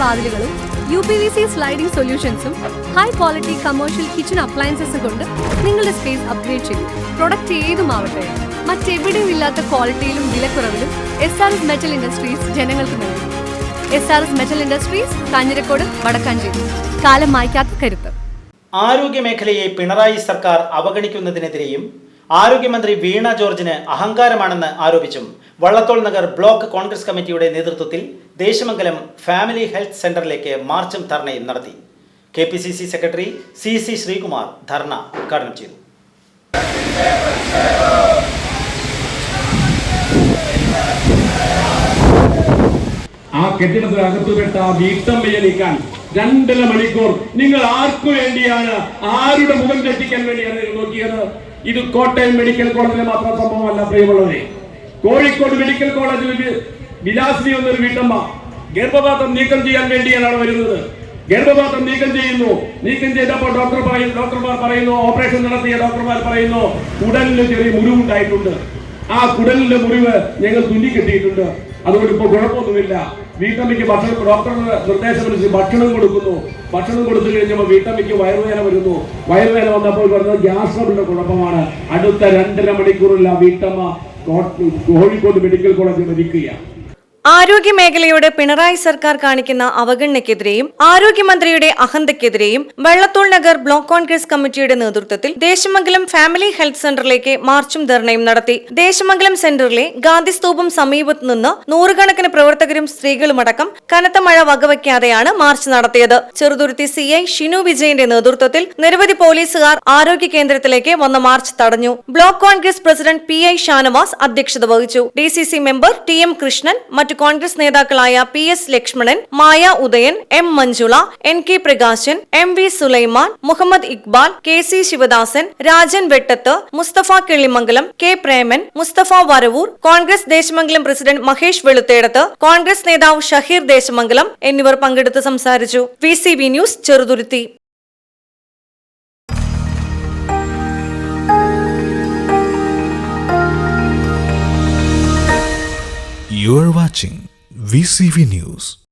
വാതിലുകളും UPVC sliding സൊല്യൂഷൻസും high quality commercial kitchen അപ്ലയൻസസും കൊണ്ട് നിങ്ങളുടെ സ്പേസ് അപ്ഗ്രേഡ് ചെയ്യും. പ്രൊഡക്റ്റ് ഏതുമാവട്ടെ, മറ്റെവിടെയും ഇല്ലാത്ത ക്വാളിറ്റിയിലും വിലക്കുറവിലും SRS മെറ്റൽ ഇൻഡസ്ട്രീസ് ജനങ്ങൾക്ക് നൽകും. SRS metal industries, Kanjirakode, Vadakkanchery. കാലം മായ്ക്കാത്ത കരുത്ത്. ആരോഗ്യമേഖലയെ പിണറായി സർക്കാർ അവഗണിക്കുന്നതിനെതിരെയും ആരോഗ്യമന്ത്രി വീണ ജോർജിന് അഹങ്കാരമാണെന്ന് ആരോപിച്ചും വള്ളത്തോൾ നഗർ ബ്ലോക്ക് കോൺഗ്രസ് കമ്മിറ്റിയുടെ നേതൃത്വത്തിൽ ദേശമംഗലം ഫാമിലി ഹെൽത്ത് സെന്ററിലേക്ക് മാർച്ചും ധർണയും നടത്തി. KPCC സെക്രട്ടറി CC ശ്രീകുമാർ ധർണ ഉദ്ഘാടനം ചെയ്തു. ആ കെട്ടിടത്തിനകത്തുപെട്ട വീട്ടമ്മയെ നീക്കാൻ 2.5 മണിക്കൂർ നിങ്ങൾ ആർക്കു വേണ്ടിയാണ്, ആരുടെ മുഖം തെറ്റിക്കാൻ വേണ്ടിയാണ് നിങ്ങൾ നോക്കിയത്? ഇത് കോട്ടയം മെഡിക്കൽ കോളേജിലെ മാത്രം സംഭവമല്ല പ്രിയമുള്ളവരെ. കോഴിക്കോട് മെഡിക്കൽ കോളേജിൽ വിലാസിനി എന്നൊരു വീട്ടമ്മ ഗർഭപാത്രം നീക്കം ചെയ്യാൻ വേണ്ടിയാണ് വരുന്നത്. ഗർഭപാത്രം നീക്കം ചെയ്യുന്നു. നീക്കം ചെയ്തപ്പോൾ ഡോക്ടർമാർ പറയുന്നു, ഓപ്പറേഷൻ നടത്തിയ ഡോക്ടർമാർ പറയുന്നു, കുടലിന് ചെറിയ മുറിവുണ്ടായിട്ടുണ്ട്. ആ കുടലിന്റെ മുറിവ് ഞങ്ങൾ തുന്നിക്കെട്ടിയിട്ടുണ്ട്, അതുകൊണ്ട് ഇപ്പോൾ കുഴപ്പമൊന്നുമില്ല. വീട്ടമ്മയ്ക്ക് ഡോക്ടറുടെ നിർദ്ദേശമനുസരിച്ച് ഭക്ഷണം കൊടുക്കുന്നു. ഭക്ഷണം കൊടുത്തു കഴിഞ്ഞപ്പോൾ വീട്ടമ്മയ്ക്ക് വയറുവേദന വരുന്നു. വയറുവേദന വന്നപ്പോൾ പറഞ്ഞത് ഗ്യാസ് ട്രബിളിന്റെ കുഴപ്പമാണ്. അടുത്ത 2.5 മണിക്കൂറിൽ ആ വീട്ടമ്മ കോഴിക്കോട് മെഡിക്കൽ കോളേജിൽ മരിക്കുകയാണ്. ആരോഗ്യമേഖലയോട് പിണറായി സർക്കാർ കാണിക്കുന്ന അവഗണനയ്ക്കെതിരെയും ആരോഗ്യമന്ത്രിയുടെ അഹന്തയ്ക്കെതിരെയും വള്ളത്തോൾ നഗർ ബ്ലോക്ക് കോൺഗ്രസ് കമ്മിറ്റിയുടെ നേതൃത്വത്തിൽ ദേശമംഗലം ഫാമിലി ഹെൽത്ത് സെന്ററിലേക്ക് മാർച്ചും ധർണയും നടത്തി. ദേശമംഗലം സെന്ററിലെ ഗാന്ധിസ്തൂപം സമീപത്ത് നിന്ന് നൂറുകണക്കിന് പ്രവർത്തകരും സ്ത്രീകളുമടക്കം കനത്ത മഴ വകവയ്ക്കാതെയാണ് മാർച്ച് നടത്തിയത്. ചെറുതുരുത്തി CI ഷിനു വിജയന്റെ നേതൃത്വത്തിൽ നിരവധി പോലീസുകാർ ആരോഗ്യ കേന്ദ്രത്തിലേക്ക് വന്ന മാർച്ച് തടഞ്ഞു. Block Congress president PI Shanavas അധ്യക്ഷത വഹിച്ചു. DCC മെമ്പർ TM കൃഷ്ണൻ, മറ്റു കോൺഗ്രസ് നേതാക്കളായ PS Lakshmanan, Maya Udayan, M Manjula, NK Prakashan, MV Sulaiman, Muhammad Iqbal, KC Sivadasan, Rajan Vettath, Mustafa Killimangalam, K Preman, Mustafa Varavoor, Congress Desamangalam president Mahesh Veluthedath, Congress നേതാവ് ഷഹീർ ദേശമംഗലം എന്നിവർ പങ്കെടുത്ത് സംസാരിച്ചു. VCB news, Cheruthuruthy. You are watching VCV News.